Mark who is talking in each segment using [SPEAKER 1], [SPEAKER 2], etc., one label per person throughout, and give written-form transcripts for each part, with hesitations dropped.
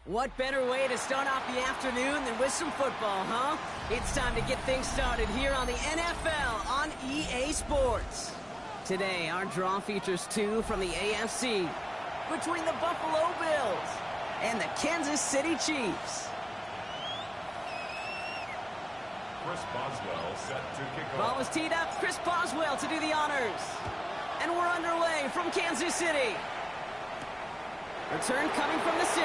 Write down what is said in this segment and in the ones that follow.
[SPEAKER 1] What better way to start off the afternoon than with some football, huh? It's time to get things started here on the NFL on EA Sports. Today, our draw features two from the AFC between the Buffalo Bills and the Kansas City Chiefs.
[SPEAKER 2] Chris Boswell set to kick off.
[SPEAKER 1] Ball is teed up. Chris Boswell to do the honors. And we're underway from Kansas City. Return coming from the 6. And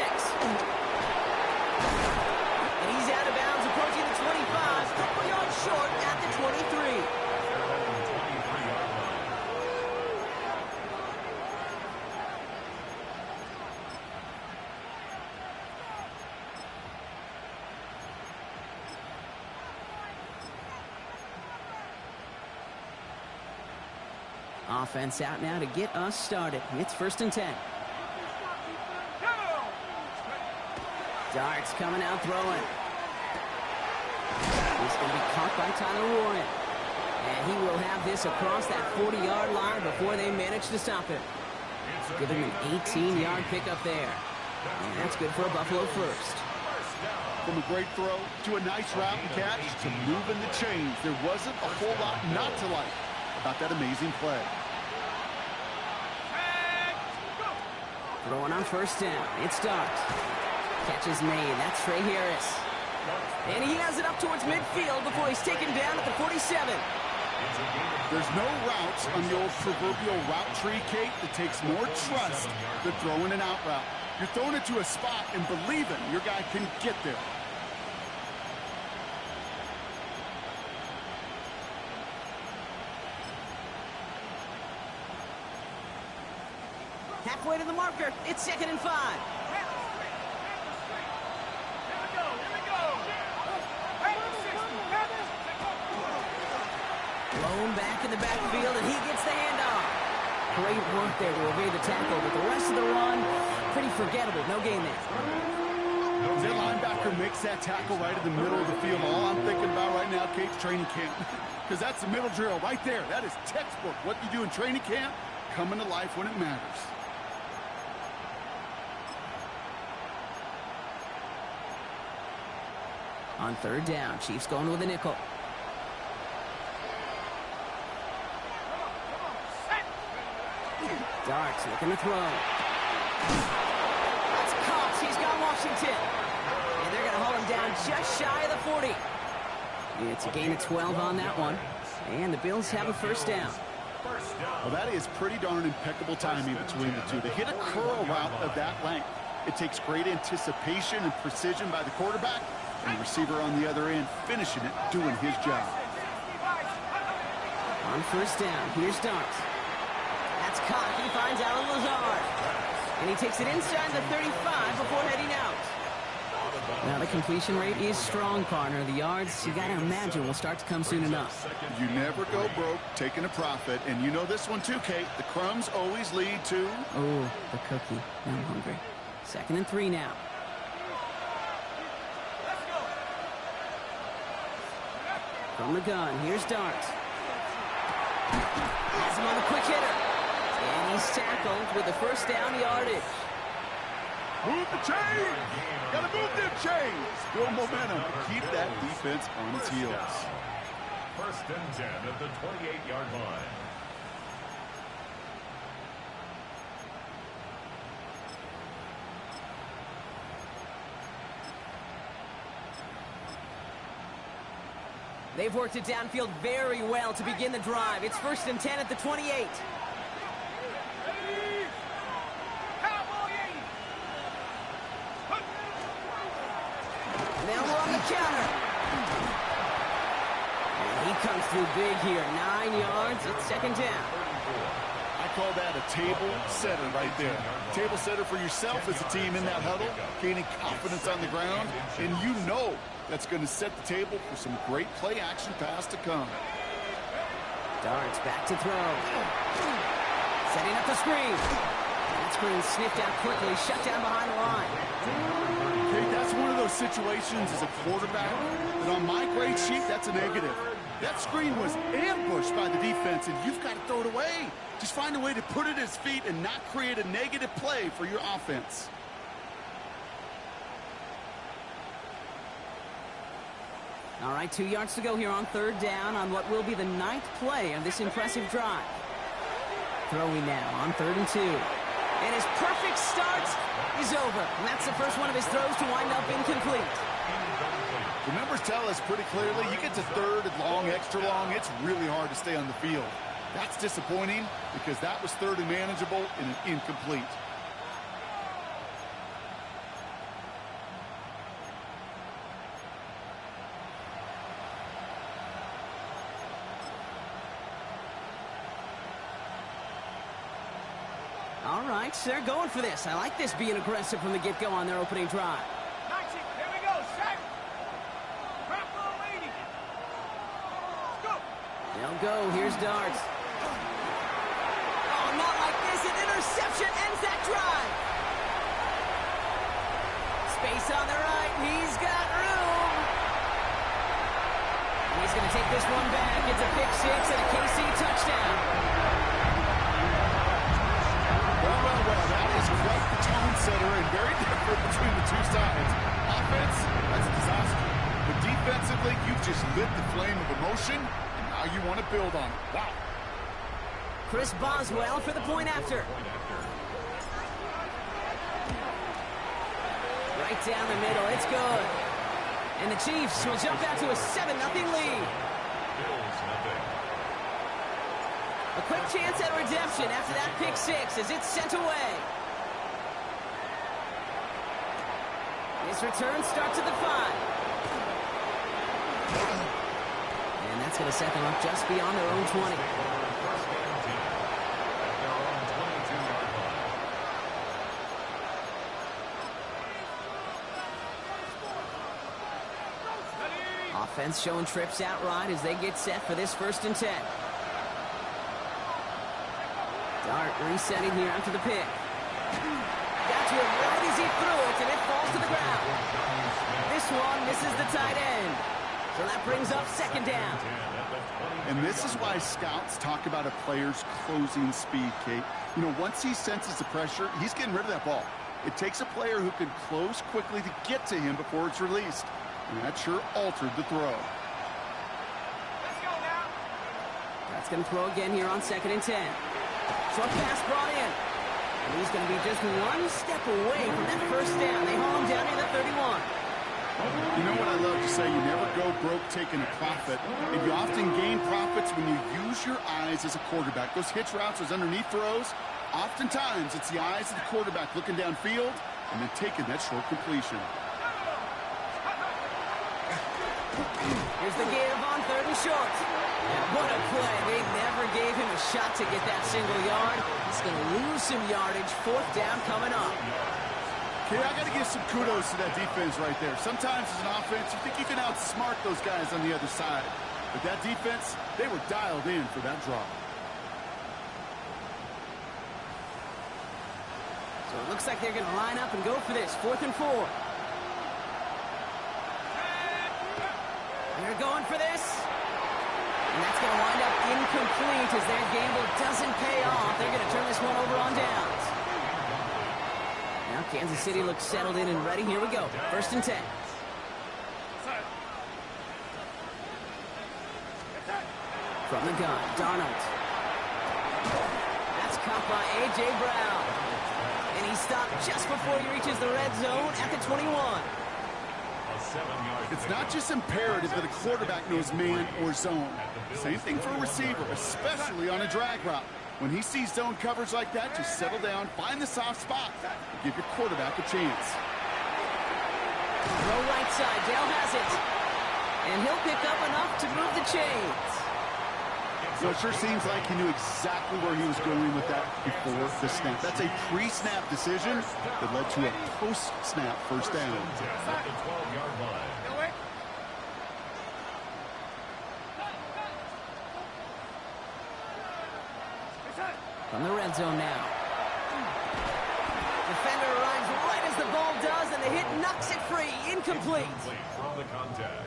[SPEAKER 1] he's out of bounds, approaching the 25. Couple yards short at the 23. Offense out now to get us started. It's 1st and 10. Darts coming out throwing. He's going to be caught by Tyler Warren. And he will have this across that 40-yard line before they manage to stop him. Give him an 18-yard pickup there. And that's good for a Buffalo first.
[SPEAKER 3] From a great throw to a nice route and catch to moving the chains, there wasn't a whole lot not to like about that amazing play.
[SPEAKER 1] Throwing on 1st down. It starts. Catch is made. That's Trey Harris. And he has it up towards midfield before he's taken down at the 47.
[SPEAKER 3] There's no routes on the old proverbial route tree, Kate, that takes more trust than throwing an out route. You're throwing it to a spot and believing your guy can get there.
[SPEAKER 1] Halfway to the marker. It's 2nd and 5. Blown back in the backfield, and he gets the handoff. Great work there to evade the tackle, but the rest of the run, pretty forgettable. No gain there.
[SPEAKER 3] That linebacker makes that tackle right in the middle of the field. All I'm thinking about right now, Kate's training camp. Because that's the middle drill right there. That is textbook. What you do in training camp, coming to life when it matters.
[SPEAKER 1] On 3rd down, Chiefs going with a nickel. Darts looking to throw. That's Cox. He's got Washington. And they're going to hold him down just shy of the 40. It's a gain of 12 on that one. And the Bills have a 1st down.
[SPEAKER 3] Well, that is pretty darn impeccable timing between the two. To hit a curl route of that length, it takes great anticipation and precision by the quarterback, and the receiver on the other end finishing it, doing his job.
[SPEAKER 1] On 1st down, here's Darts. That's caught. He finds Alan Lazard. And he takes it inside the 35 before heading out. Now the completion rate is strong, partner. The yards, you got to imagine, will start to come soon enough.
[SPEAKER 3] You never go broke taking a profit. And you know this one too, Kate. The crumbs always lead to...
[SPEAKER 1] Oh, the cookie. Now I'm hungry. 2nd and 3 now. From the gun, here's Darts. Has him on the quick hitter. And he's tackled with the 1st down yardage.
[SPEAKER 3] Move the chains! Gotta move them chains! Build momentum. Keep that defense on its heels.
[SPEAKER 2] 1st and 10 at the 28-yard line.
[SPEAKER 1] They've worked it downfield very well to begin the drive. It's 1st and 10 at the 28. Now we're on the counter. And he comes through big here. 9 yards. It's 2nd down.
[SPEAKER 3] I call that a table setter right there. Table setter for yourself as a team in that huddle, gaining confidence on the ground, and you know that's going to set the table for some great play-action pass to come.
[SPEAKER 1] Darts back to throw. Setting up the screen. That screen sniffed out quickly, shut down behind the line.
[SPEAKER 3] Okay, that's one of those situations as a quarterback that on my grade sheet, that's a negative. That screen was ambushed by the defense, and you've got to throw it away. Just find a way to put it at his feet and not create a negative play for your offense.
[SPEAKER 1] All right, 2 yards to go here on third down on what will be the 9th play of this impressive drive. Throwing now on 3rd and 2. And his perfect start is over. And that's the first one of his throws to wind up incomplete.
[SPEAKER 3] The numbers tell us pretty clearly, you get to 3rd and long, extra long, it's really hard to stay on the field. That's disappointing because that was 3rd and manageable and an incomplete.
[SPEAKER 1] All right, they're going for this. I like this being aggressive from the get-go on their opening drive.
[SPEAKER 4] Here we go, set. Proper waiting. Let's go.
[SPEAKER 1] They'll go. Here's Darts. Oh, not like this. An interception ends that drive. Space on the right. He's got room. He's going to take this one back. It's a pick six and a KC touchdown.
[SPEAKER 3] Well, that is quite the tone setter and very different between the two sides. Offense, that's a disaster. But defensively, you've just lit the flame of emotion, and now you want to build on it. Wow.
[SPEAKER 1] Chris Boswell for the point after. Right down the middle, it's good. And the Chiefs will jump out to a 7-0 lead. A quick chance at redemption after that pick six as it's sent away. This return starts at the 5. And that's going to set them up just beyond their own 20. Offense showing trips outright as they get set for this 1st and 10. Dart resetting here after the pick. Got to it right as he threw it, and it falls to the ground. This one misses the tight end. So that brings up 2nd down.
[SPEAKER 3] And this is why scouts talk about a player's closing speed, Kate. You know, once he senses the pressure, he's getting rid of that ball. It takes a player who can close quickly to get to him before it's released. And that sure altered the throw.
[SPEAKER 4] Let's go now.
[SPEAKER 1] That's going to throw again here on 2nd and 10. Short pass brought in. And he's going to be just one step away from that 1st down. They haul him down to the 31.
[SPEAKER 3] You know what I love to say? You never go broke taking a profit. And you often gain profits when you use your eyes as a quarterback. Those hitch routes, those underneath throws, oftentimes it's the eyes of the quarterback looking downfield and then taking that short completion.
[SPEAKER 1] Here's the give on 3rd and short. And what a play. They never gave him a shot to get that single yard. He's going to lose some yardage. 4th down coming up.
[SPEAKER 3] Okay, I got to give some kudos to that defense right there. Sometimes as an offense, you think you can outsmart those guys on the other side. But that defense, they were dialed in for that drop.
[SPEAKER 1] So it looks like they're going to line up and go for this. 4th and 4. They're going for this. And that's going to wind up incomplete as their gamble doesn't pay off. They're going to turn this one over on downs. Now Kansas City looks settled in and ready. Here we go. 1st and 10. From the gun, Darnold. That's caught by A.J. Brown. And he stopped just before he reaches the red zone at the 21.
[SPEAKER 3] It's not just imperative that a quarterback knows man or zone. Same thing for a receiver, especially on a drag route. When he sees zone coverage like that, just settle down, find the soft spot, and give your quarterback a chance.
[SPEAKER 1] Throw right side, Dale has it. And he'll pick up enough to move the chains.
[SPEAKER 3] So it sure seems like he knew exactly where he was going with that before the snap. That's a pre-snap decision that led to a post-snap 1st down.
[SPEAKER 1] From the red zone now. Defender arrives right as the ball does, and the hit knocks it free. Incomplete.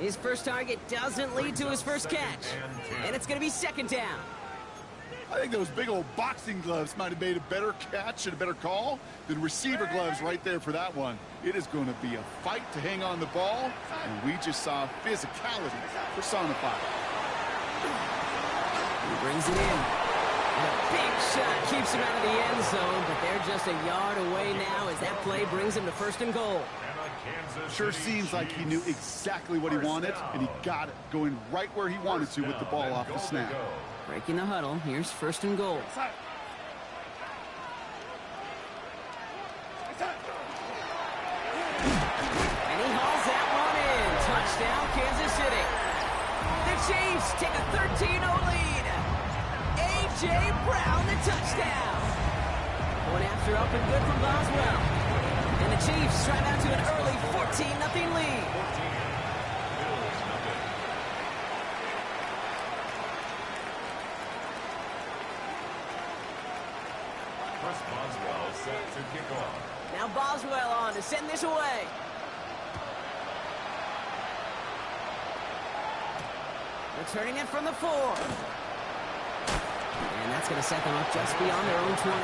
[SPEAKER 1] His first target doesn't lead to his first catch. And it's going to be 2nd down.
[SPEAKER 3] I think those big old boxing gloves might have made a better catch and a better call than receiver gloves right there for that one. It is going to be a fight to hang on the ball, and we just saw physicality personified.
[SPEAKER 1] He brings it in. And a big shot keeps him out of the end zone, but they're just a yard away now as that play brings him to 1st and goal.
[SPEAKER 3] Sure seems like he knew exactly what he wanted, and he got it, going right where he wanted to with the ball off the snap.
[SPEAKER 1] Breaking the huddle, here's 1st and goal. And he hauls that one in. Touchdown, Kansas City. The Chiefs take a 13-0 lead. A.J. Brown, the touchdown. One after up and good from Boswell. And the Chiefs drive out to an early 14-0 lead.
[SPEAKER 2] Boswell set to kick off.
[SPEAKER 1] Now Boswell on to send this away. Returning it from the 4. And that's going to set them up just beyond their own 20.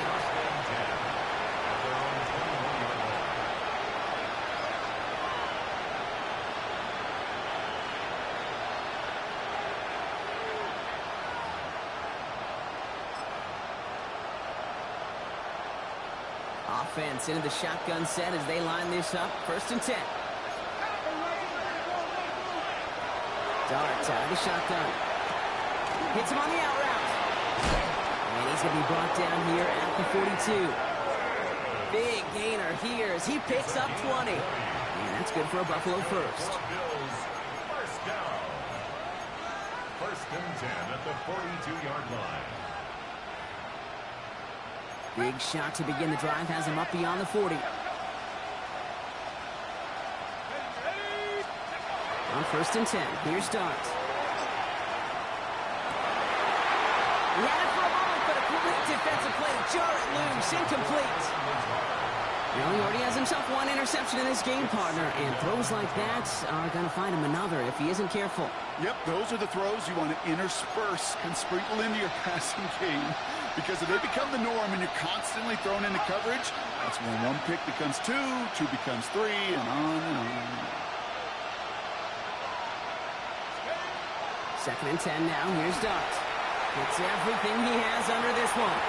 [SPEAKER 1] Offense into the shotgun set as they line this up. 1st and 10. Dart out of the shotgun. Hits him on the out route. And he's going to be brought down here at the 42. Big gainer here as he picks up 20. And that's good for a Buffalo first.
[SPEAKER 2] First down. 1st and 10 at the 42-yard line.
[SPEAKER 1] Big shot to begin the drive has him up beyond the 40. On 1st and 10, here's Dart. He had it for a moment, but a great defensive play to jar it loose, incomplete. Well, he already has himself one interception in this game, partner, and throws like that are going to find him another if he isn't careful.
[SPEAKER 3] Yep, those are the throws you want to intersperse and sprinkle into your passing game, because if they become the norm and you're constantly thrown into coverage, that's when 1 pick becomes 2, 2 becomes 3, and on and on.
[SPEAKER 1] 2nd and 10 now, here's Dart. Gets everything he has under this one.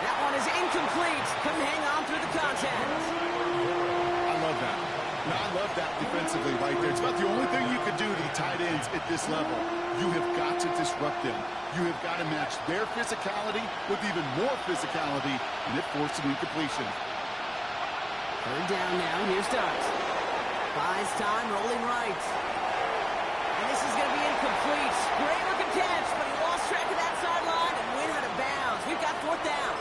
[SPEAKER 1] That one is incomplete. Couldn't hang on through the contact.
[SPEAKER 3] I love that. Now, I love that defensively right there. It's about the only thing you could do to the tight ends at this level. You have got to disrupt them. You have got to match their physicality with even more physicality, and it forced an incompletion.
[SPEAKER 1] 3rd down now, here's Dart. Buys time, rolling right. And this is going to be incomplete. Great looking catch, but he lost track of that sideline and went out of bounds. We've got 4th down.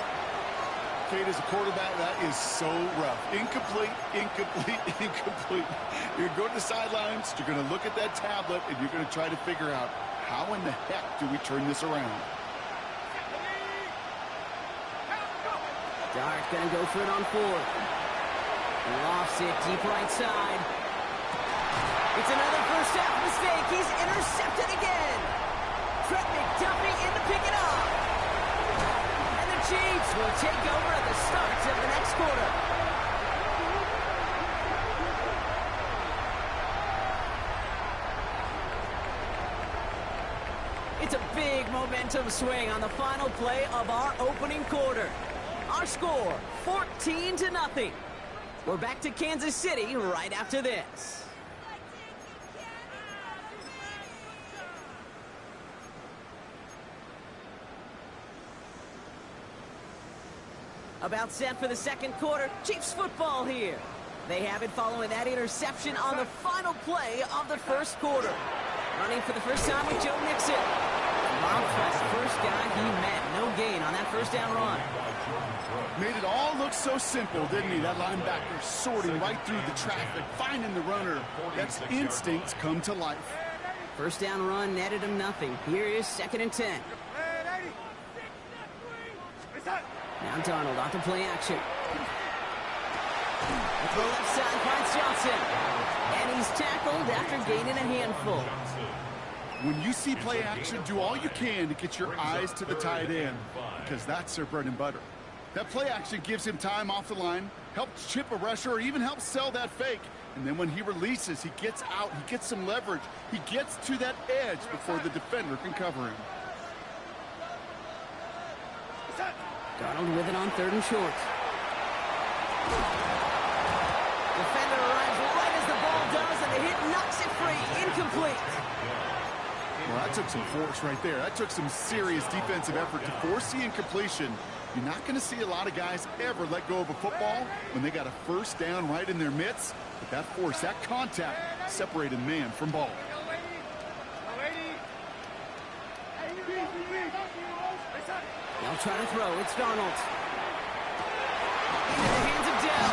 [SPEAKER 3] Kate, as a quarterback, that is so rough. Incomplete, incomplete, incomplete. You're going to the sidelines, you're going to look at that tablet, and you're going to try to figure out how in the heck do we turn this around.
[SPEAKER 1] Dart going to go for it on 4th. Lofts it deep right side. It's another first half mistake. He's intercepted again. Trent McDuffie in to pick it up. And the Chiefs will take over at the start of the next quarter. It's a big momentum swing on the final play of our opening quarter. Our score, 14-0. We're back to Kansas City right after this. About set for the 2nd quarter. Chiefs football here. They have it following that interception on the final play of the 1st quarter. Running for the first time with Joe Mixon. Bob's the first guy he met. No gain on that 1st down run.
[SPEAKER 3] Made it all look so simple, didn't he? That linebacker sorting right through the traffic, finding the runner. That's instincts come to life.
[SPEAKER 1] 1st down run netted him nothing. Here is 2nd and 10. Now Darnold off the play action. At the left side finds Johnson. And he's tackled after gaining a handful.
[SPEAKER 3] When you see play action, do all you can to get your eyes to the tight end, because that's their bread and butter. That play action gives him time off the line, helps chip a rusher, or even helps sell that fake. And then when he releases, he gets out, he gets some leverage. He gets to that edge before the defender can cover him.
[SPEAKER 1] Darnold with it on 3rd and short. Defender arrives right as the ball does, and the hit knocks it free. Incomplete.
[SPEAKER 3] Well, that took some force right there. That took some serious defensive effort to force the incompletion. You're not going to see a lot of guys ever let go of a football when they got a first down right in their midst. But that force, that contact, separated man from ball.
[SPEAKER 1] They'll try to throw. It's Darnold. Into the hands of Dell.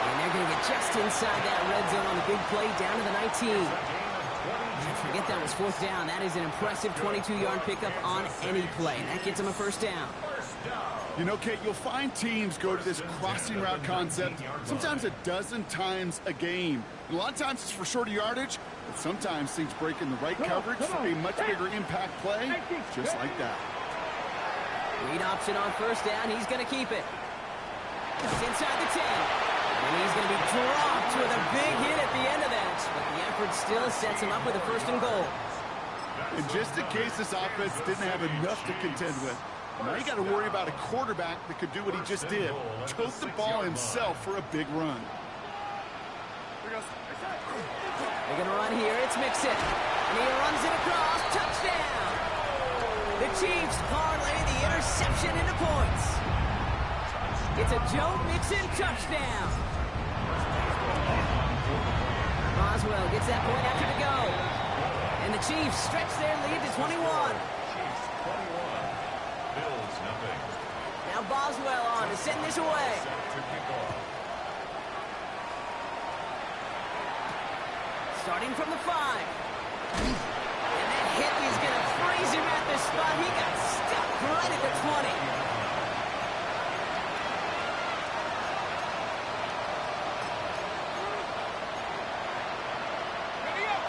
[SPEAKER 1] And they're going to get just inside that red zone on the big play down to the 19. Forget that was 4th down. That is an impressive 22-yard pickup on any play. That gets them a first down.
[SPEAKER 3] You know, Kate, you'll find teams go to this crossing route concept sometimes a dozen times a game. And a lot of times it's for shorter yardage, but sometimes things break in the right coverage for a much bigger impact play, just like that.
[SPEAKER 1] Read option on first down. He's going to keep it. It's inside the 10. And he's going to be dropped with a big hit at the end of that. But the effort still sets him up with a 1st and goal.
[SPEAKER 3] And just in case this offense didn't have enough to contend with, now you got to worry about a quarterback that could do what he just did. Tote the ball himself for a big run.
[SPEAKER 1] They're going to run here. It's Mixon. And he runs it across. Touchdown. The Chiefs parlay the interception into points. It's a Joe Mixon touchdown. Boswell gets that point after the go. And the Chiefs stretch their lead to 21. Now Boswell on to send this away. Starting from the 5. And that hit is going to freeze him at the spot. He got stuck right at the 20.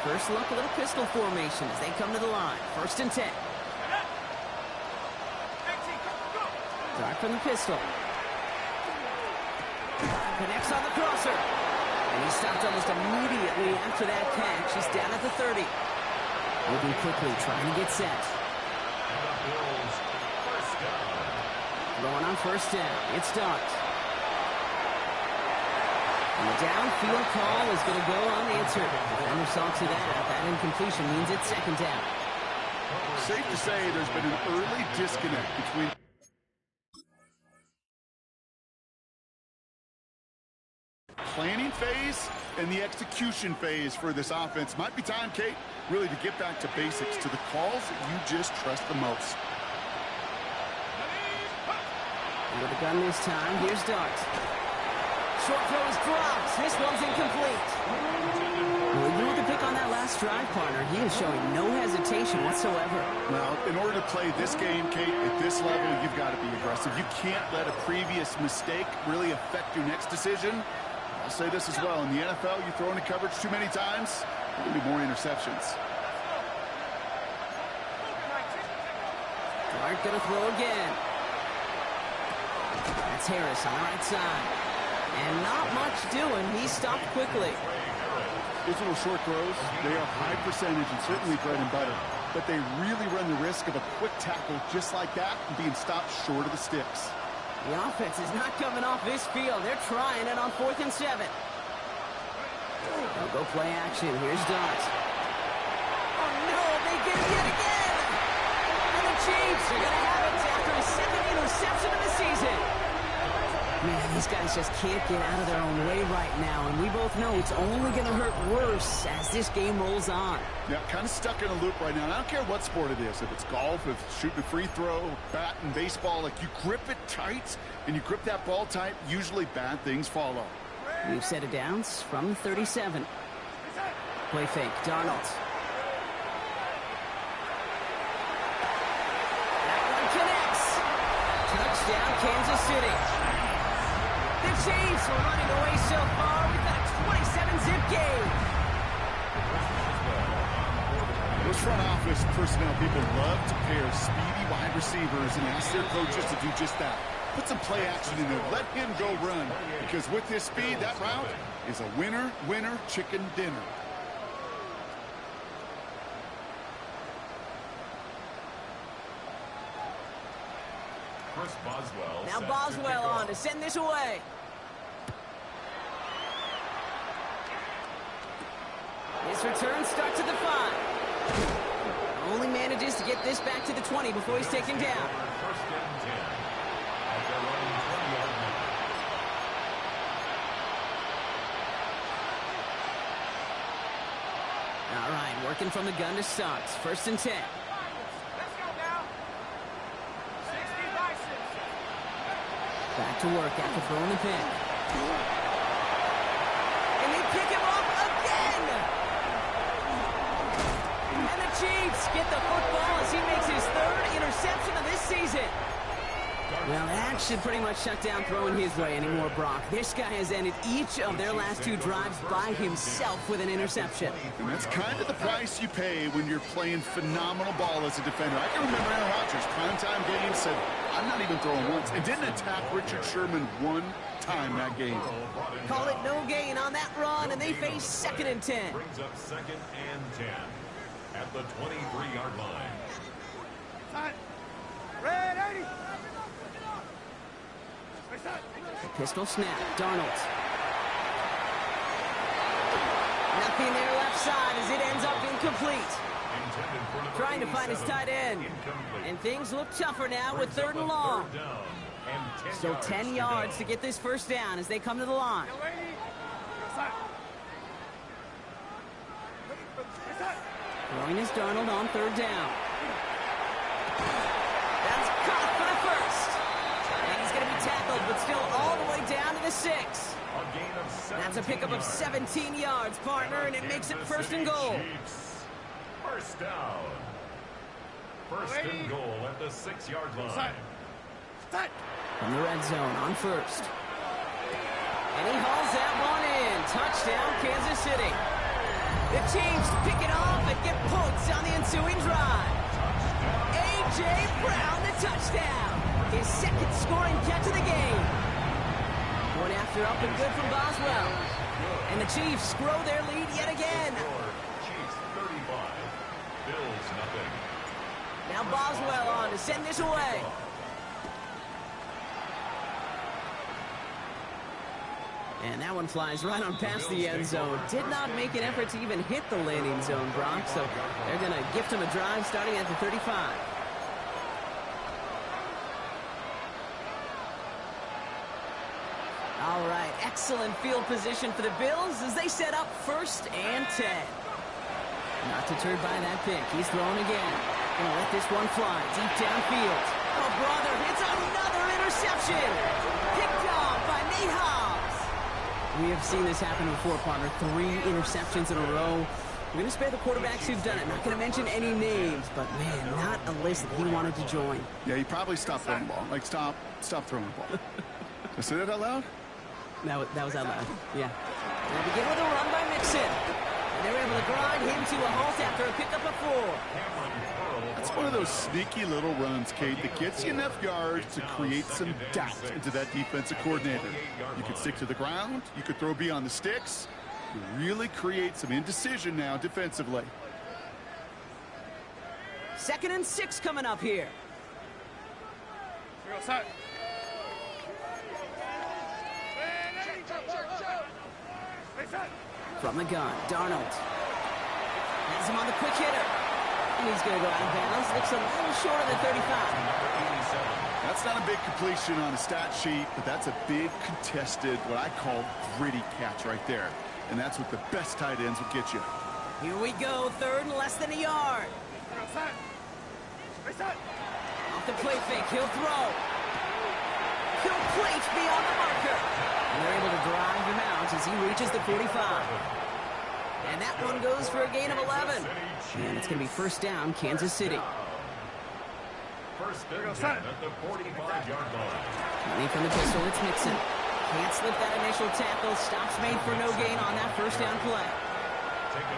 [SPEAKER 1] First look, a little pistol formation as they come to the line. 1st and 10. Start from the pistol. Connects on the crosser. And he stopped almost immediately after that catch. He's down at the 30. Moving quickly, trying to get set. Going on 1st down. It's Dart. And the downfield call is going to go unanswered. Defender saw to that. That incompletion means it's 2nd down.
[SPEAKER 3] Safe to say there's been an early disconnect between planning phase and the execution phase for this offense. Might be time, Kate, really to get back to basics, to the calls that you just trust the most.
[SPEAKER 1] Under the gun this time. Here's Dart. Short throw is dropped. This one's incomplete. Well, you look at pick on that last drive, partner. He is showing no hesitation whatsoever.
[SPEAKER 3] Well, in order to play this game, Kate, at this level, you've got to be aggressive. You can't let a previous mistake really affect your next decision. I'll say this as well. In the NFL, you throw into coverage too many times, there will be more interceptions.
[SPEAKER 1] Dart gonna throw again. That's Harris on the right side. And not much doing. He stopped quickly.
[SPEAKER 3] Those little short throws, they are high percentage and certainly bread and butter. But they really run the risk of a quick tackle just like that and being stopped short of the sticks.
[SPEAKER 1] The offense is not coming off this field. They're trying it on 4th and 7. They'll go play action. Here's Dart. Oh, no, they get it yet again. And the Chiefs are going to have it after his 2nd interception of the season. Man, these guys just can't get out of their own way right now, and we both know it's only going to hurt worse as this game rolls on.
[SPEAKER 3] Yeah, kind of stuck in a loop right now. And I don't care what sport it is. If it's golf, if it's shooting a free throw, bat and baseball, like you grip it tight and you grip that ball tight, usually bad things follow.
[SPEAKER 1] We've set it downs from 37. Play fake, Darnold. That one connects. Touchdown, Kansas City. The Chiefs are running away so far. We've got a 27-zip game.
[SPEAKER 3] Those front office personnel people love to pair speedy wide receivers and ask their coaches to do just that. Put some play action in there. Let him go run. Because with his speed, that route is a winner, winner, chicken dinner.
[SPEAKER 1] Now Boswell on to send this away. This return starts at the 5. Only manages to get this back to the 20 before he's taken down. All right, working from the gun to start. 1st and 10.
[SPEAKER 4] Let's go now. 60 by 60.
[SPEAKER 1] Back to work after throwing the pick. And they pick him up again! And the Chiefs get the football as he makes his 3rd interception of this season. Well, that should pretty much shut down throwing his way anymore, Brock. This guy has ended each of their last 2 drives by himself with an interception.
[SPEAKER 3] And that's kind of the price you pay when you're playing phenomenal ball as a defender. I can remember Aaron Rodgers, primetime game, said, I'm not even throwing once. And didn't attack Richard Sherman one time that game.
[SPEAKER 1] Call it no gain on that run, and they face 2nd and 10.
[SPEAKER 2] Brings up 2nd and 10 at the 23-yard line.
[SPEAKER 4] Time. Red 80.
[SPEAKER 1] The pistol snap. Darnold. Nothing there left side as it ends up incomplete. Trying to find his tight end. And things look tougher now with 3rd and long. So 10 yards to get this 1st down as they come to the line. Throwing is Darnold on 3rd down. That's caught for the 1st. And he's going to be tackled, but still all the way down to the 6. That's a pickup of 17 yards, partner, and it makes it 1st and goal.
[SPEAKER 2] 1st down. 1st and goal at the 6-yard line.
[SPEAKER 1] From the red zone on 1st. And he hauls that one in. Touchdown, Kansas City. The Chiefs pick it off and get points on the ensuing drive. A.J. Brown, the touchdown. His 2nd scoring catch of the game. One after up and good from Boswell. And the Chiefs grow their lead yet again.
[SPEAKER 2] Chiefs 35. Bills nothing.
[SPEAKER 1] Now Boswell on to send this away. And that one flies right on past the end zone. Did not make an effort to even hit the landing zone, Brock. So they're going to gift him a drive starting at the 35. All right, excellent field position for the Bills as they set up 1st and 10. Not deterred by that pick. He's throwing again. Gonna let this one fly deep downfield. Oh, brother, it's another interception. Picked off by Nate Hobbs. We have seen this happen before, partner. 3 interceptions in a row. We're going to spare the quarterbacks who've done it. Not going to mention any names, but, man, not a list that he wanted to join.
[SPEAKER 3] Yeah, he probably stopped throwing the ball. Like, stop throwing the ball. Did I say that out loud?
[SPEAKER 1] That was out loud, yeah. They'll begin with a run by Mixon. And they're able to grind him to a halt after a pickup of 4.
[SPEAKER 3] That's one of those sneaky little runs, Kate, that gets you enough yards to create some doubt into that defensive coordinator. You could stick to the ground. You could throw beyond the sticks. You really create some indecision now defensively.
[SPEAKER 1] 2nd and 6 coming up here. From the gun, Darnold. Has him on the quick hitter. And he's going to go out of bounds. Looks a little short of the 35.
[SPEAKER 3] That's not a big completion on a stat sheet, but that's a big contested, what I call gritty catch right there. And that's what the best tight ends will get you.
[SPEAKER 1] Here we go, 3rd and less than a yard. Off the play fake, he'll throw. Complete beyond the marker. And they're able to drive him out as he reaches the 45. And that one goes for a gain of 11. And it's going to be 1st down, Kansas City.
[SPEAKER 2] 1st and 10 at the 45-yard line.
[SPEAKER 1] Money from the pistol, it's Mixon. Can't slip that initial tackle. Stops made for no gain on that 1st down play.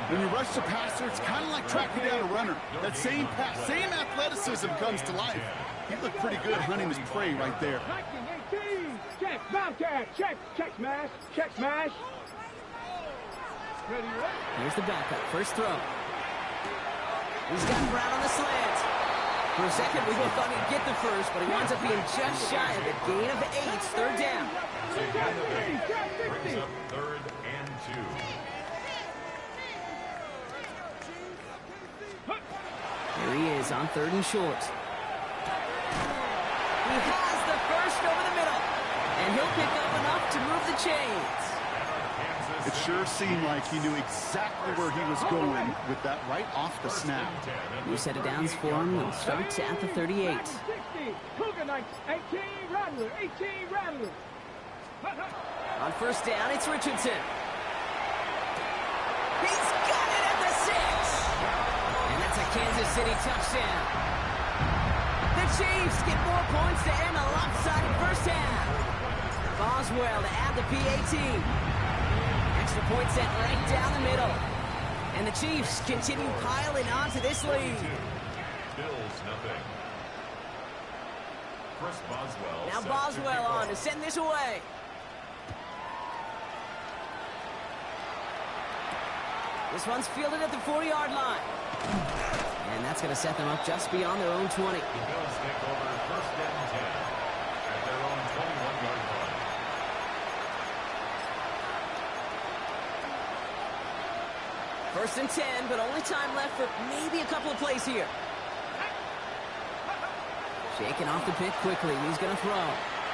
[SPEAKER 3] When you rush the passer, it's kind of like tracking down a runner. That same pass, same athleticism comes to life. He looked pretty good hunting his prey right there.
[SPEAKER 4] Check, Bobcat, check smash, check smash. Ready, ready.
[SPEAKER 1] Here's the backup, first throw. He's got Brown on the slant. For a second, we both thought he'd get the first, but he winds up being just shy of a gain of 8, third down.
[SPEAKER 2] Brings up 3rd and 2.
[SPEAKER 1] Here he is on 3rd and short. He has the first over the middle, and he'll pick up enough to move the chains.
[SPEAKER 3] It sure seemed like he knew exactly where he was going with that right off the snap.
[SPEAKER 1] New set of downs for him, and starts at the 38.
[SPEAKER 4] 60, Cougar Knights, 18 Rattler, 18 Rattler.
[SPEAKER 1] On first down, it's Richardson. He's got it at the 6. And that's a Kansas City touchdown. The Chiefs get 4 points to end a lopsided first half. Boswell to add the PAT. Extra point set right down the middle. And the Chiefs continue piling on to this lead.
[SPEAKER 2] Bills nothing. Chris Boswell.
[SPEAKER 1] Now Boswell on to send this away. This one's fielded at the 40-yard line. And that's going to set them up just beyond their own 20.
[SPEAKER 2] The Bills take over 1st and 10 at their own 21-yard line.
[SPEAKER 1] First and 10, but only time left for maybe a couple of plays here. Shaking off the pick quickly. He's going to throw.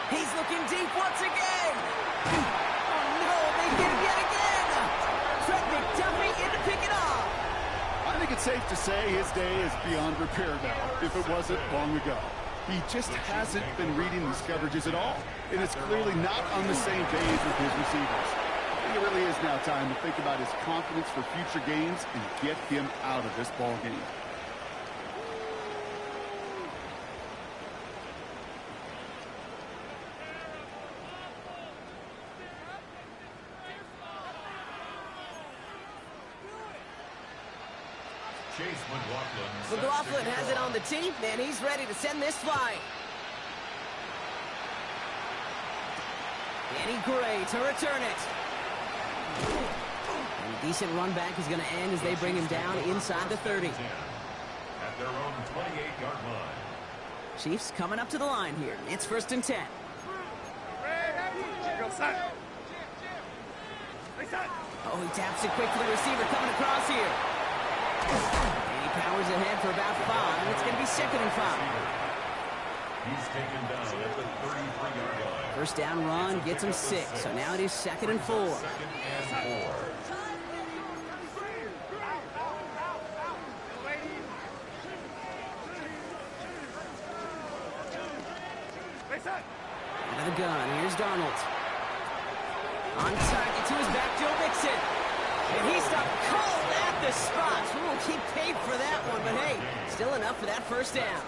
[SPEAKER 1] He's looking deep once again. Oh, no, they get him yet again. Trent McDuffie in to pick it off.
[SPEAKER 3] I think it's safe to say his day is beyond repair now, if it wasn't long ago. He just hasn't been reading these coverages at all, and it's clearly not on the same page with his receivers. I think it really is now time to think about his confidence for future games and get him out of this ball game.
[SPEAKER 1] McLaughlin has it on the tee, and he's ready to send this flying. Danny Gray to return it. And a decent run back is going to end as they bring him down inside the 30.
[SPEAKER 2] At their own 28-yard line.
[SPEAKER 1] Chiefs coming up to the line here. It's 1st and 10. Oh, he taps it quick to the receiver coming across here. And he powers ahead for about 5. It's going to be 2nd and 5.
[SPEAKER 2] He's taken down at the 33-yard line.
[SPEAKER 1] First down run gets him 6. So now it is 2nd and 4.
[SPEAKER 2] 2nd and 4.
[SPEAKER 1] Out of the gun, here's Darnold. On target to his back, Joe Mixon. And he stopped cold at the spot. We will keep paid for that one, but hey, still enough for that first down.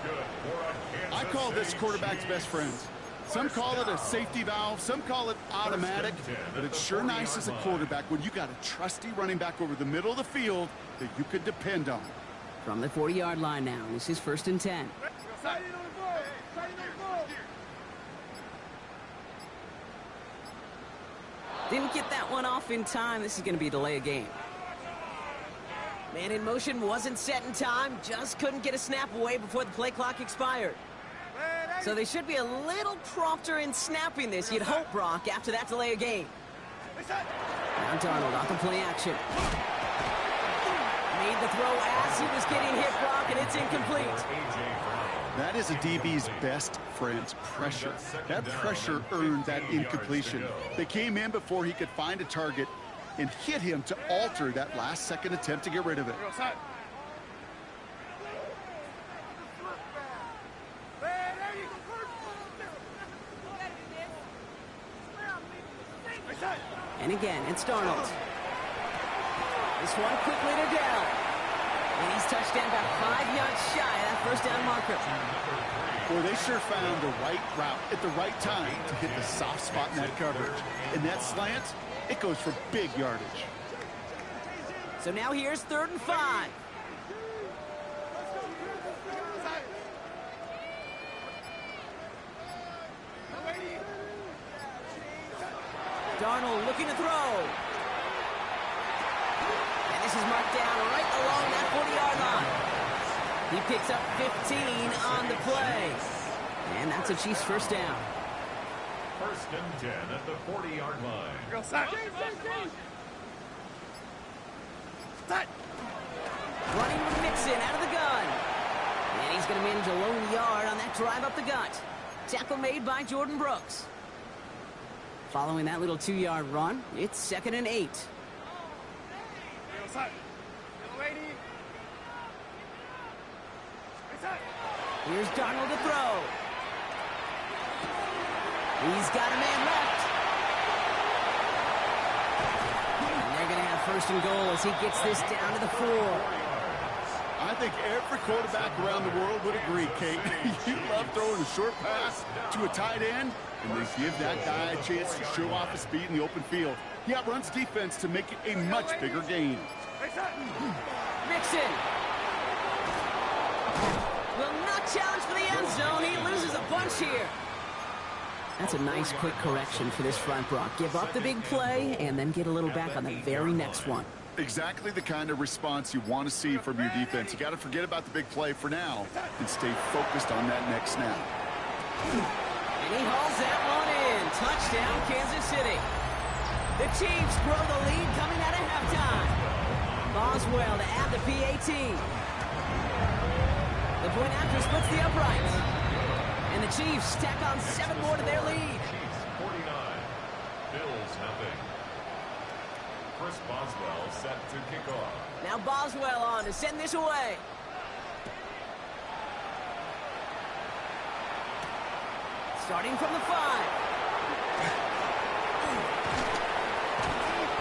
[SPEAKER 3] I call this quarterback's best friends. Some call it a safety valve, some call it automatic, but it's sure nice as a quarterback when you got a trusty running back over the middle of the field that you could depend on.
[SPEAKER 1] From the 40-yard line now, this is 1st and 10. Didn't get that one off in time. This is going to be a delay of game. Man in motion wasn't set in time. Just couldn't get a snap away before the play clock expired. So they should be a little prompter in snapping this, you'd hope, Brock, after that delay of game. Now Darnold off the play action. Made the throw as he was getting hit, Brock, and it's incomplete.
[SPEAKER 3] That is a DB's best friend, pressure. That pressure earned that incompletion. They came in before he could find a target and hit him to alter that last-second attempt to get rid of it.
[SPEAKER 1] And again, it's Darnold. This one quickly to Dell. And he's touched down about 5 yards shy of that first down marker.
[SPEAKER 3] Boy, they sure found the right route at the right time to hit the soft spot in that coverage. And that slant, it goes for big yardage.
[SPEAKER 1] So now here's 3rd and 5. Darnold looking to throw. And this is marked down right along that 40-yard line. He picks up 15 on the play. And that's a Chiefs first down.
[SPEAKER 2] 1st and 10 at the 40-yard line.
[SPEAKER 4] Go, set. Set.
[SPEAKER 1] Running with Mixon out of the gun. And he's going to manage a lone yard on that drive up the gut. Tackle made by Jordan Brooks. Following that little 2-yard run, it's 2nd and 8.
[SPEAKER 4] Go, set. Go, lady. Set.
[SPEAKER 1] Here's Darnold to throw. He's got a man left. And they're going to have 1st and goal as he gets this down to the 4.
[SPEAKER 3] I think every quarterback around the world would agree, Kate. You love throwing a short pass to a tight end, and they give that guy a chance to show off his speed in the open field. He outruns defense to make it a much bigger gain.
[SPEAKER 1] Mixon will not challenge for the end zone. He loses a bunch here. That's a nice quick correction for this front, Brock. Give up the big play and then get a little back on the very next one.
[SPEAKER 3] Exactly the kind of response you want to see from your defense. You got to forget about the big play for now and stay focused on that next snap.
[SPEAKER 1] And he hauls that one in. Touchdown, Kansas City. The Chiefs grow the lead coming out of halftime. Boswell to add the PAT. The point after splits the uprights. And the Chiefs stack on 7 more to their lead.
[SPEAKER 2] Chiefs 49, Bills nothing. Chris Boswell set to kick off.
[SPEAKER 1] Now Boswell on to send this away. Starting from the 5.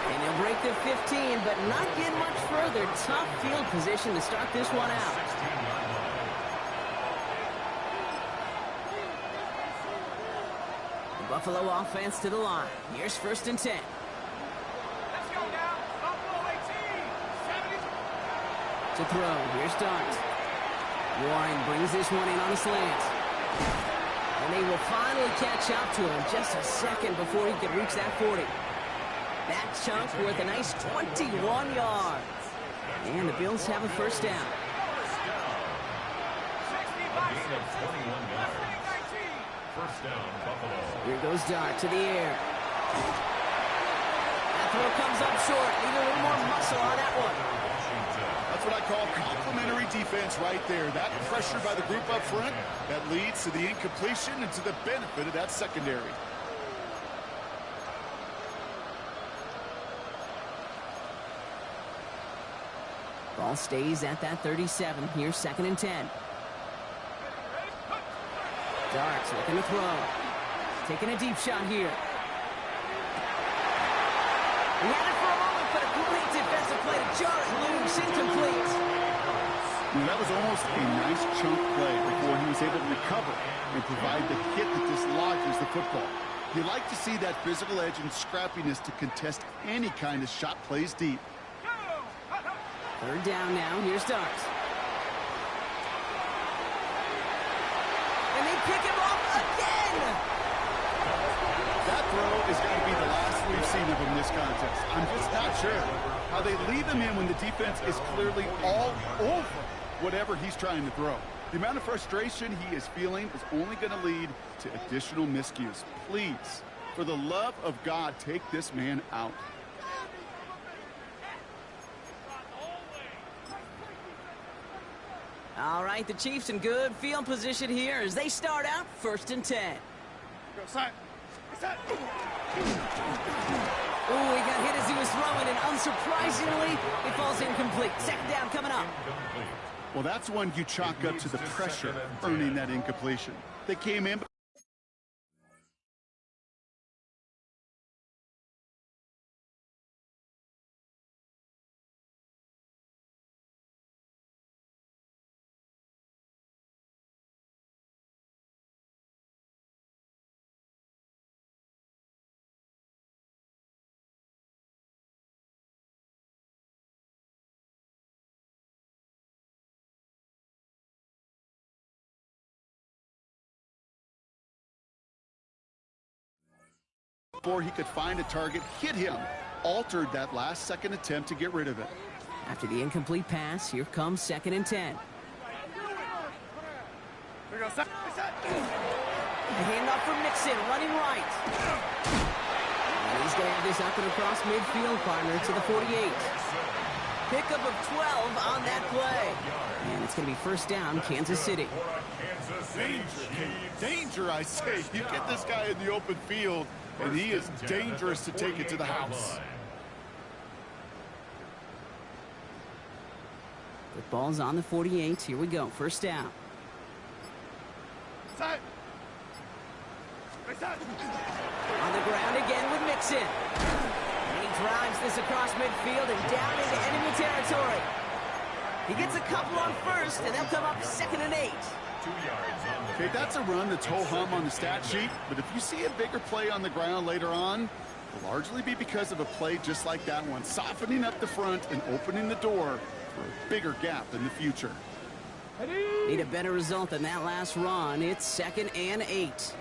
[SPEAKER 1] And he'll break the 15, but not get much further. Tough field position to start this one out.
[SPEAKER 2] 16-yard line.
[SPEAKER 1] Buffalo offense to the line. Here's 1st and 10.
[SPEAKER 4] Let's go now. Buffalo 18. 70.
[SPEAKER 1] To throw. Here's Dart. Warren brings this one in on a slant. And they will finally catch up to him just a second before he could reach that 40. That chunk worth a nice 21 yards. And the Bills have a 1st down.
[SPEAKER 2] A gain of 21 yards. 1st down, Buffalo.
[SPEAKER 1] Here goes Dart to the air. That throw comes up short. Need a little more muscle on that one.
[SPEAKER 3] That's what I call complementary defense right there. That pressure by the group up front, that leads to the incompletion and to the benefit of that secondary.
[SPEAKER 1] Ball stays at that 37. Here's 2nd and 10. Dart's looking to throw. Taking a deep shot here. He had it for a moment, but a great defensive play to jar it loose. Incomplete.
[SPEAKER 3] That was almost a nice chunk play before he was able to recover and provide the hit that dislodges the football. You like to see that physical edge and scrappiness to contest any kind of shot plays deep.
[SPEAKER 1] 3rd down now. Here's Dart. And they pick him off again.
[SPEAKER 3] That throw is going to be the last we've seen of him this contest. I'm just not sure how they leave him in when the defense is clearly all over whatever he's trying to throw. The amount of frustration he is feeling is only going to lead to additional miscues. Please, for the love of God, take this man out.
[SPEAKER 1] All right, the Chiefs in good field position here as they start out 1st and 10.
[SPEAKER 4] Go, set. Set.
[SPEAKER 1] Oh, he got hit as he was throwing, and unsurprisingly, it falls incomplete. 2nd down coming up.
[SPEAKER 3] Well, that's one you chalk up to the pressure earning that incompletion. They came in before he could find a target, hit him, altered that last-second attempt to get rid of it.
[SPEAKER 1] After the incomplete pass, here comes 2nd and 10.
[SPEAKER 4] We go, set.
[SPEAKER 1] The handoff from Mixon, running right. And he's going to have this up and across midfield, partner, to the 48. Pickup of 12 on that play. And it's going to be first down, Kansas City.
[SPEAKER 3] Danger, I say. You get this guy in the open field, and he is dangerous to take it to the house.
[SPEAKER 1] The ball's on the 48. Here we go, first down.
[SPEAKER 4] Set.
[SPEAKER 1] On the ground again with Mixon. And he drives this across midfield and down into enemy territory. He gets a couple on first, and they'll come up 2nd and 8.
[SPEAKER 2] 2 yards on the
[SPEAKER 3] Okay, that's a run that's ho-hum on the stat sheet, but if you see a bigger play on the ground later on, it'll largely be because of a play just like that one, softening up the front and opening the door for a bigger gap in the future.
[SPEAKER 1] Need a better result than that last run. It's 2nd and 8.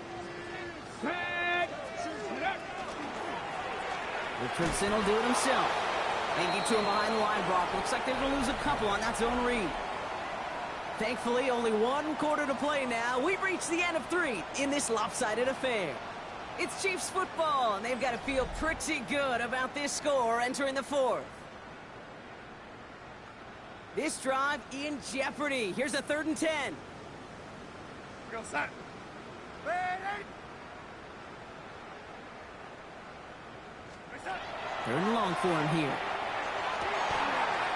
[SPEAKER 1] Richardson will do it himself. They get to him behind the line, Brock. Looks like they're going to lose a couple on that zone read. Thankfully, only 1 quarter to play now. We've reached the end of 3 in this lopsided affair. It's Chiefs football, and they've got to feel pretty good about this score entering the 4th. This drive in jeopardy. Here's a 3rd and 10.
[SPEAKER 4] We go, set. Ready.
[SPEAKER 1] 3rd and long for him here.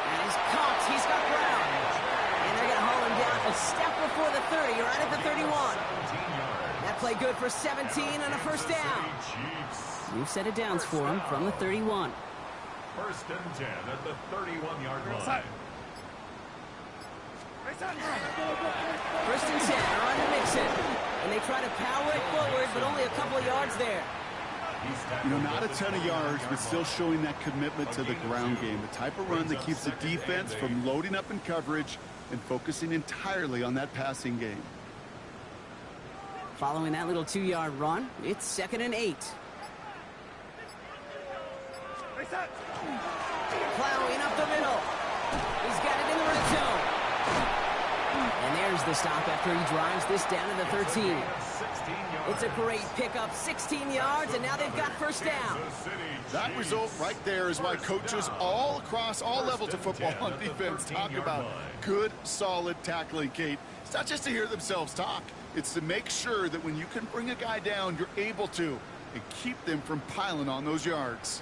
[SPEAKER 1] And he's caught. He's got ground. And they're going to haul him down a step before the 30, right at the 31. That play good for 17 and a first down. New set of downs for him from the 31.
[SPEAKER 2] 1st and 10 at the 31-yard line.
[SPEAKER 1] First and 10 are on to Mixon. And they try to power it forward, but only a couple of yards there.
[SPEAKER 3] You know, not a ton of yards, but still showing that commitment to the ground game. The type of run that keeps the defense from loading up in coverage and focusing entirely on that passing game.
[SPEAKER 1] Following that little 2-yard run, it's 2nd and 8. Plowing up the middle. He's got it in the red zone. And there's the stop after he drives this down to the 13. It's a great pickup, 16 yards, and now they've got first down.
[SPEAKER 3] That result right there is why coaches all across all levels of football on defense talk about good, solid tackling, Kate. It's not just to hear themselves talk. It's to make sure that when you can bring a guy down, you're able to, and keep them from piling on those yards.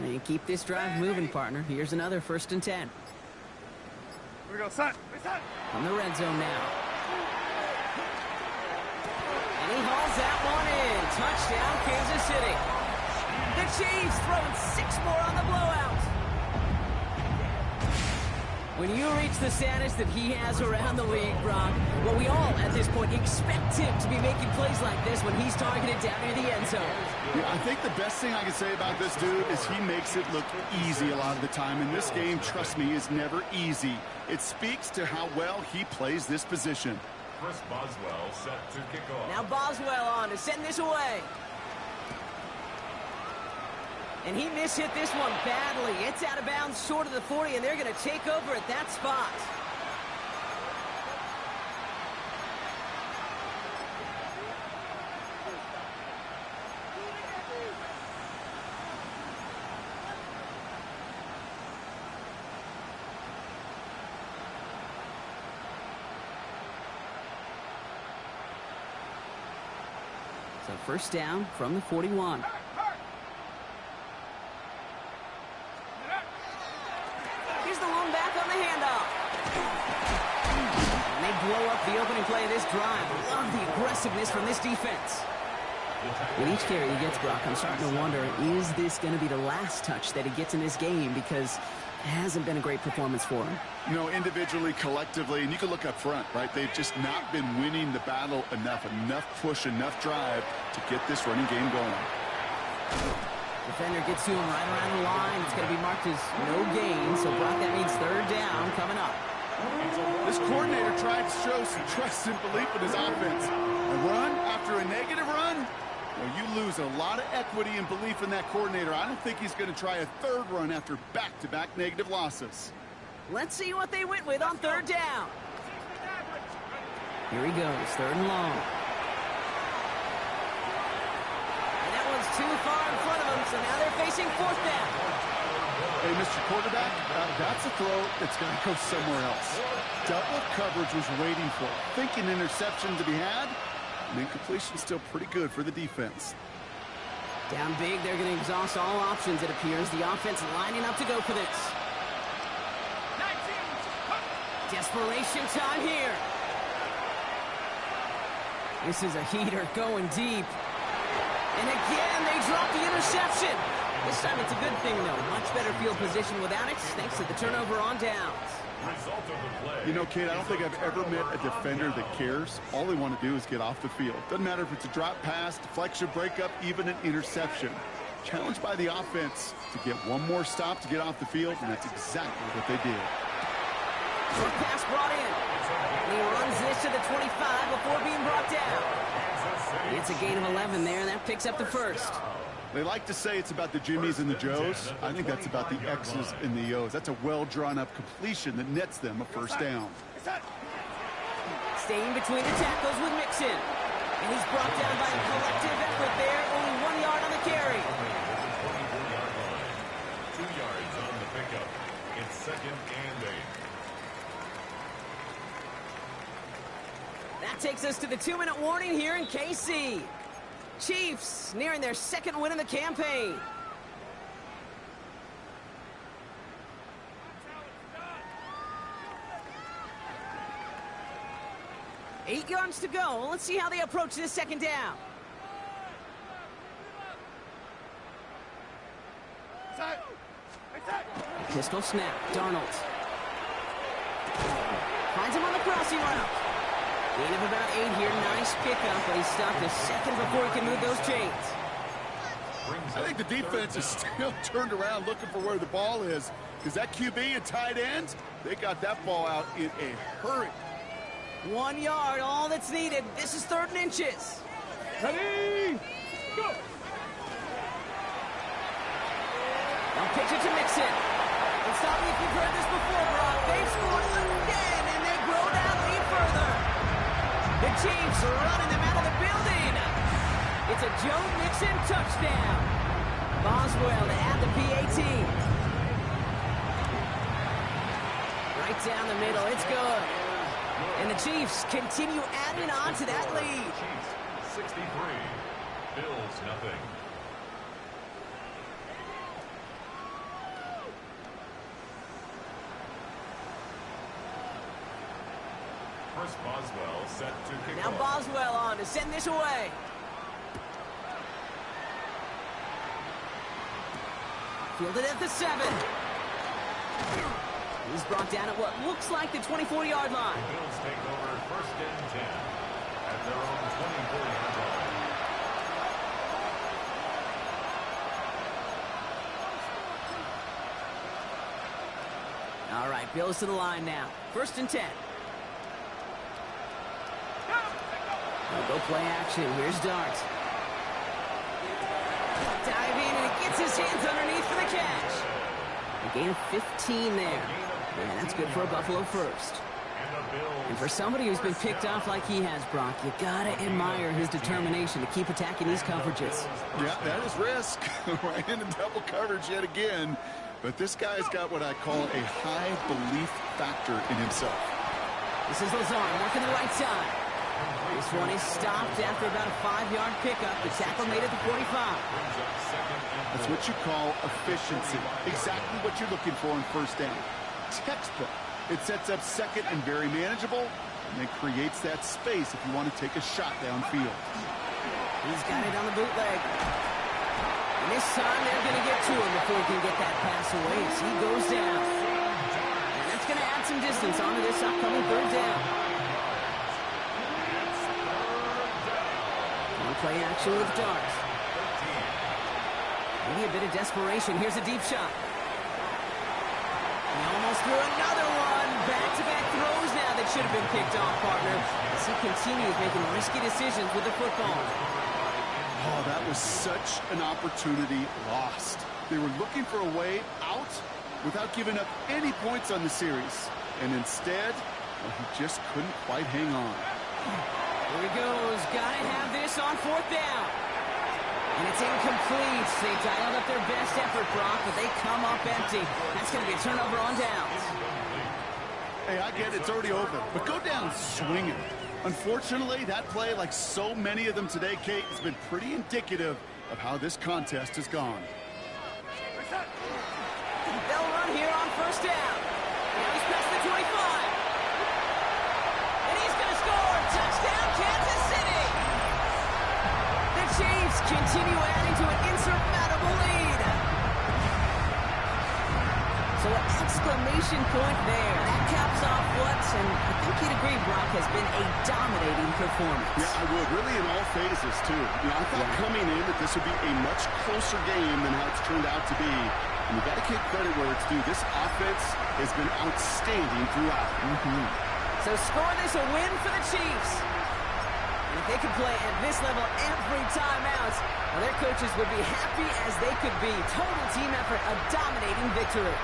[SPEAKER 1] And keep this drive moving, partner. Here's another 1st and 10.
[SPEAKER 4] We go, set.
[SPEAKER 1] From the red zone now. And he hauls that one in. Touchdown, Kansas City. The Chiefs throwing 6 more on the blowout. When you reach the status that he has around the league, Brock, well, we all, at this point, expect him to be making plays like this when he's targeted down near the end zone.
[SPEAKER 3] Yeah, I think the best thing I can say about this dude is he makes it look easy a lot of the time. And this game, trust me, is never easy. It speaks to how well he plays this position.
[SPEAKER 2] Chris Boswell set to kick off.
[SPEAKER 1] Now Boswell on to send this away. And he mishit this one badly. It's out of bounds short of the 40, and they're going to take over at that spot. So first down from the 41. Here's the lone back on the handoff. And they blow up the opening play of this drive. Love the aggressiveness from this defense. With each carry he gets, Brock, I'm starting to wonder, is this going to be the last touch that he gets in this game? Because it hasn't been a great performance for him.
[SPEAKER 3] You know, individually, collectively, and you can look up front, right? They've just not been winning the battle enough push, enough drive to get this running game going.
[SPEAKER 1] Defender gets to him right around the line. It's going to be marked as no gain. So, Brock, that means third down coming up.
[SPEAKER 3] This coordinator tried to show some trust and belief in his offense. A run after a negative run, well, you lose shows a lot of equity and belief in that coordinator. I don't think he's going to try a third run after back-to-back negative losses.
[SPEAKER 1] Let's see what they went with on third down. Here he goes, third and long. And that one's too far in front of them, so now they're facing fourth down.
[SPEAKER 3] Hey, Mr. Quarterback, that's a throw that's going to go somewhere else. Double coverage was waiting for it. Thinking interception to be had, and incompletion still pretty good for the defense.
[SPEAKER 1] Down big, they're going to exhaust all options, it appears. The offense lining up to go for this. Desperation time here. This is a heater going deep. And again, they drop the interception. This time it's a good thing, though. Much better field position without it, thanks to the turnover on downs.
[SPEAKER 2] Result of the play.
[SPEAKER 3] You know, Kate, I don't think I've ever met a defender that cares. All they want to do is get off the field. Doesn't matter if it's a drop pass, deflection, breakup, even an interception. Challenged by the offense to get one more stop to get off the field, and that's exactly what they did.
[SPEAKER 1] Short pass brought in. And he runs this to the 25 before being brought down. It's a gain of 11 there, and that picks up the first.
[SPEAKER 3] They like to say it's about the Jimmies and the Joes. I think that's about the X's and the O's. That's a well-drawn-up completion that nets them a first down.
[SPEAKER 1] Staying between the tackles with Mixon. And he's brought down by a collective effort there. Only 1 yard on the carry.
[SPEAKER 2] 2 yards on the pickup. It's second and 8.
[SPEAKER 1] That takes us to the 2-minute warning here in KC. Chiefs nearing their second win of the campaign. Eight yards to go. Let's see how they approach this second down. Pistol snap. Darnold finds him on the crossing route. Gain of about 8 here. Nice pickup, but he stopped a second before he can move those chains.
[SPEAKER 3] I think the defense is still turned around looking for where the ball is, because that QB and tight end, they got that ball out in a hurry.
[SPEAKER 1] 1 yard, all that's needed. This is 3rd and inches. Ready? Go! They'll pitch it to Mixon. And stop me if you've heard this before, Brock. They've scored again, and they grow that lead further. The Chiefs are running them out of the building. It's a Joe Mixon touchdown. Boswell to add the PAT. Right down the middle. It's good. And the Chiefs continue adding on to that lead.
[SPEAKER 2] Chiefs 63. Bills nothing. Chris Boswell set to kick
[SPEAKER 1] Now
[SPEAKER 2] off.
[SPEAKER 1] Boswell on to send this away. Fielded at the 7. He's brought down at what looks like the 24-yard line.
[SPEAKER 2] The Bills take over 1st and 10 at their own 24-yard line.
[SPEAKER 1] All right, Bills to the line now. 1st and 10. They'll go play action. Here's Dart. Dive in, and he gets his hands underneath for the catch. A gain of 15 there. Yeah, that's good for a Buffalo first. And for somebody who's been picked off like he has, Brock, you gotta admire his determination to keep attacking these coverages.
[SPEAKER 3] Yeah, that is risk. Right into double coverage yet again. But this guy's got what I call a high belief factor in himself.
[SPEAKER 1] This is Lazard working the right side. This one is stopped after about a 5-yard pickup. The tackle made it to 45.
[SPEAKER 3] That's what you call efficiency. Exactly what you're looking for in 1st down. Textbook. It sets up 2nd and very manageable, and then creates that space if you want to take a shot downfield.
[SPEAKER 1] He's got it on the bootleg. And this time they're going to get to him before he can get that pass away as he goes down. And that's going to add some distance onto this upcoming 3rd down. Play action with Dart. Maybe a bit of desperation. Here's a deep shot. He almost threw another one. Back-to-back throws now that should have been picked off, partner, as he continues making risky decisions with the football.
[SPEAKER 3] Oh, that was such an opportunity lost. They were looking for a way out without giving up any points on the series. And instead, well, he just couldn't quite hang on.
[SPEAKER 1] Here he goes. Gotta have this on 4th down. And it's incomplete. They dialed up their best effort, Brock, but they come up empty. That's going to be a turnover on downs.
[SPEAKER 3] Hey, I get it. It's already over. But go down swinging. Unfortunately, that play, like so many of them today, Kate, has been pretty indicative of how this contest has gone.
[SPEAKER 1] They'll run here on 1st down. Now he's past the 25. And he's going to score. Touchdown, Kansas City. The Chiefs continue adding to an insurmountable lead. So an exclamation point there. That caps off what, and I think you'd agree, Brock, has been a dominating performance.
[SPEAKER 3] Yeah, I would. Really in all phases, too. You know, I thought coming in that this would be a much closer game than how it's turned out to be. And you got to give credit where it's due. This offense has been outstanding throughout.
[SPEAKER 1] So score this a win for the Chiefs. And if they could play at this level every time out, well, their coaches would be happy as they could be. Total team effort, a dominating victory.